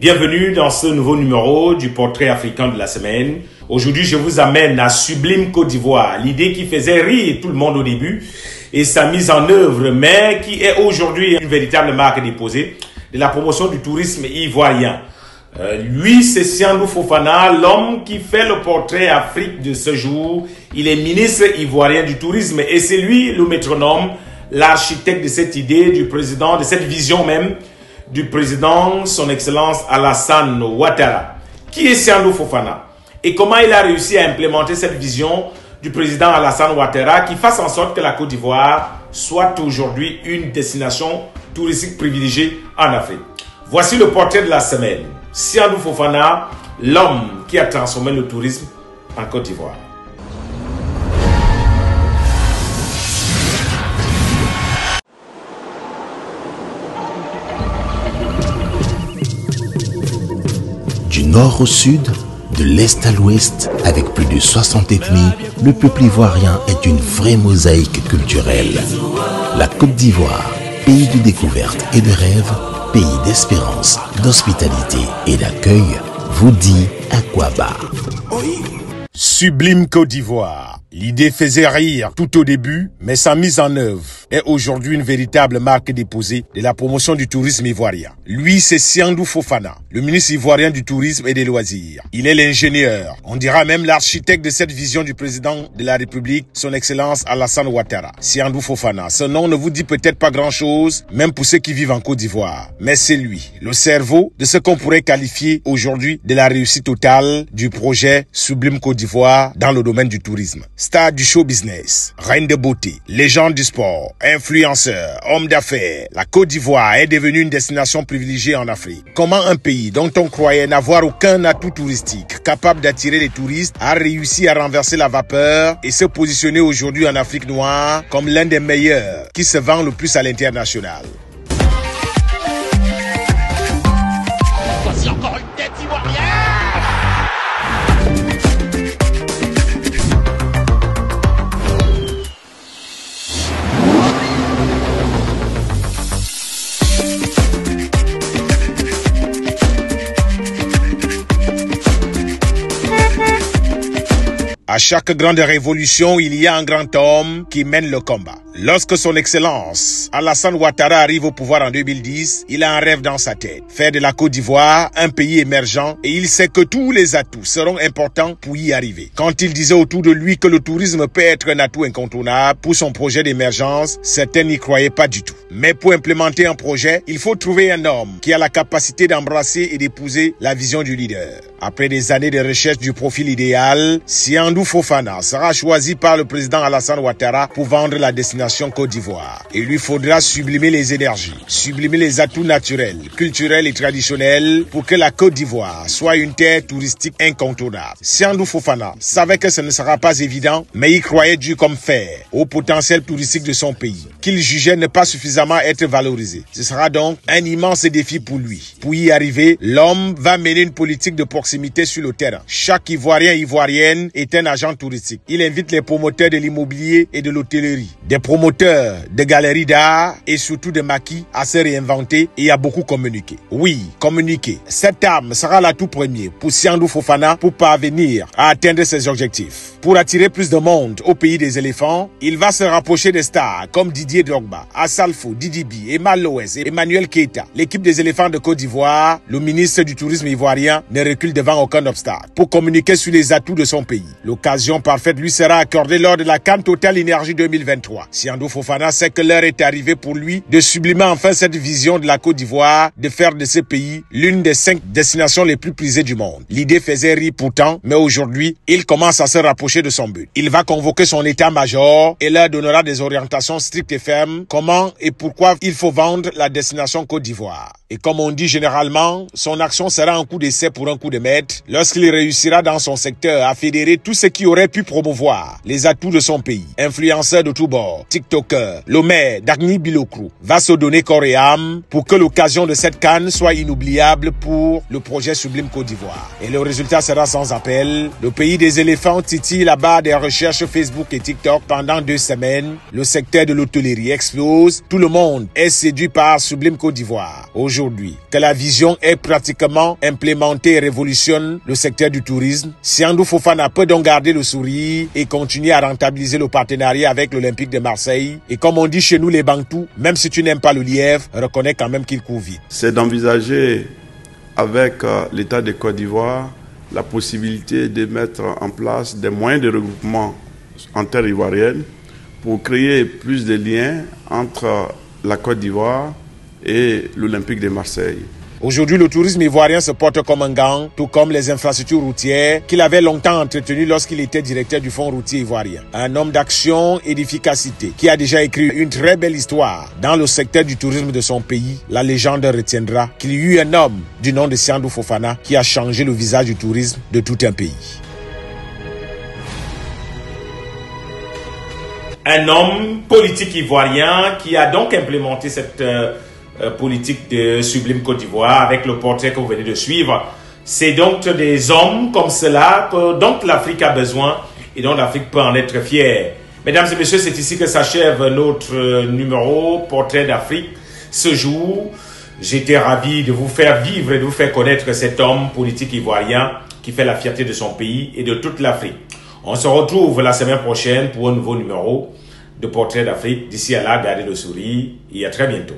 Bienvenue dans ce nouveau numéro du portrait africain de la semaine. Aujourd'hui, je vous amène à Sublime Côte d'Ivoire, l'idée qui faisait rire tout le monde au début et sa mise en œuvre, mais qui est aujourd'hui une véritable marque déposée de la promotion du tourisme ivoirien. Lui, c'est Siandou Fofana, l'homme qui fait le portrait Afrique de ce jour. Il est ministre ivoirien du tourisme et c'est lui le métronome, l'architecte de cette idée, du président, de cette vision même, du président, son excellence Alassane Ouattara. Qui est Siandou Fofana? Et comment il a réussi à implémenter cette vision du président Alassane Ouattara qui fasse en sorte que la Côte d'Ivoire soit aujourd'hui une destination touristique privilégiée en Afrique? Voici le portrait de la semaine. Siandou Fofana, l'homme qui a transformé le tourisme en Côte d'Ivoire. Du nord au sud, de l'est à l'ouest, avec plus de 60 ethnies, le peuple ivoirien est une vraie mosaïque culturelle. La Côte d'Ivoire, pays de découverte et de rêve, pays d'espérance, d'hospitalité et d'accueil, vous dit Aquaba. Sublime Côte d'Ivoire. L'idée faisait rire tout au début, mais sa mise en œuvre est aujourd'hui une véritable marque déposée de la promotion du tourisme ivoirien. Lui, c'est Siandou Fofana, le ministre ivoirien du tourisme et des loisirs. Il est l'ingénieur, on dira même l'architecte de cette vision du président de la République, son excellence Alassane Ouattara. Siandou Fofana, ce nom ne vous dit peut-être pas grand-chose, même pour ceux qui vivent en Côte d'Ivoire. Mais c'est lui, le cerveau de ce qu'on pourrait qualifier aujourd'hui de la réussite totale du projet Sublime Côte d'Ivoire dans le domaine du tourisme. Star du show business, reine de beauté, légende du sport, influenceur, homme d'affaires, la Côte d'Ivoire est devenue une destination privilégiée en Afrique. Comment un pays dont on croyait n'avoir aucun atout touristique capable d'attirer les touristes a réussi à renverser la vapeur et se positionner aujourd'hui en Afrique noire comme l'un des meilleurs qui se vend le plus à l'international? Voici encore une tête ivoirienne. À chaque grande révolution, il y a un grand homme qui mène le combat. Lorsque son excellence Alassane Ouattara arrive au pouvoir en 2010, il a un rêve dans sa tête. Faire de la Côte d'Ivoire un pays émergent et il sait que tous les atouts seront importants pour y arriver. Quand il disait autour de lui que le tourisme peut être un atout incontournable pour son projet d'émergence, certains n'y croyaient pas du tout. Mais pour implémenter un projet, il faut trouver un homme qui a la capacité d'embrasser et d'épouser la vision du leader. Après des années de recherche du profil idéal, Siandou Fofana sera choisi par le président Alassane Ouattara pour vendre la destination Côte d'Ivoire. Il lui faudra sublimer les énergies, sublimer les atouts naturels, culturels et traditionnels pour que la Côte d'Ivoire soit une terre touristique incontournable. Siandou Fofana savait que ce ne sera pas évident, mais il croyait dur comme fer au potentiel touristique de son pays, qu'il jugeait ne pas suffisamment être valorisé. Ce sera donc un immense défi pour lui. Pour y arriver, l'homme va mener une politique de proximité sur le terrain. Chaque Ivoirien, Ivoirienne est un agent touristique. Il invite les promoteurs de l'immobilier et de l'hôtellerie, des promoteurs de galeries d'art et surtout de maquis à se réinventer et à beaucoup communiquer. Oui, communiquer. Cette arme sera l'atout premier pour Siandou Fofana pour parvenir à atteindre ses objectifs. Pour attirer plus de monde au pays des éléphants, il va se rapprocher des stars comme Didier Drogba, Assalfo, Didi B, Emal Loès et Emmanuel Keita. L'équipe des éléphants de Côte d'Ivoire, le ministre du tourisme ivoirien, ne recule devant aucun obstacle pour communiquer sur les atouts de son pays. L'occasion parfaite lui sera accordée lors de la CAN Total Énergie 2023. Siandou Fofana sait que l'heure est arrivée pour lui de sublimer enfin cette vision de la Côte d'Ivoire, de faire de ce pays l'une des 5 destinations les plus prisées du monde. L'idée faisait rire pourtant, mais aujourd'hui, il commence à se rapprocher de son but. Il va convoquer son état-major et leur donnera des orientations strictes et fermes, comment et pourquoi il faut vendre la destination Côte d'Ivoire. Et comme on dit généralement, son action sera un coup d'essai pour un coup de maître lorsqu'il réussira dans son secteur à fédérer tout ce qui aurait pu promouvoir les atouts de son pays. Influenceurs de tous bords, TikToker, le maire Dagny Bilokru va se donner corps et âme pour que l'occasion de cette CAN soit inoubliable pour le projet Sublime Côte d'Ivoire. Et le résultat sera sans appel. Le pays des éléphants titille la barre des recherches Facebook et TikTok pendant 2 semaines. Le secteur de l'hôtellerie explose. Tout le monde est séduit par Sublime Côte d'Ivoire. Aujourd'hui, aujourd'hui que la vision est pratiquement implémentée et révolutionne le secteur du tourisme, Siandou Fofana peut donc garder le sourire et continuer à rentabiliser le partenariat avec l'Olympique de Marseille. Et comme on dit chez nous les Bantous, même si tu n'aimes pas le lièvre, reconnais quand même qu'il court vite. C'est d'envisager avec l'État de Côte d'Ivoire la possibilité de mettre en place des moyens de regroupement en terre ivoirienne pour créer plus de liens entre la Côte d'Ivoire et l'Olympique de Marseille. Aujourd'hui, le tourisme ivoirien se porte comme un gant, tout comme les infrastructures routières qu'il avait longtemps entretenues lorsqu'il était directeur du Fonds routier ivoirien. Un homme d'action et d'efficacité qui a déjà écrit une très belle histoire dans le secteur du tourisme de son pays. La légende retiendra qu'il y eut un homme du nom de Siandou Fofana qui a changé le visage du tourisme de tout un pays. Un homme politique ivoirien qui a donc implémenté cette politique de Sublime Côte d'Ivoire avec le portrait que vous venez de suivre. C'est donc des hommes comme cela dont l'Afrique a besoin et dont l'Afrique peut en être fière. Mesdames et messieurs, c'est ici que s'achève notre numéro Portrait d'Afrique. Ce jour, j'étais ravi de vous faire vivre et de vous faire connaître cet homme politique ivoirien qui fait la fierté de son pays et de toute l'Afrique. On se retrouve la semaine prochaine pour un nouveau numéro de Portrait d'Afrique. D'ici à là, gardez le sourire et à très bientôt.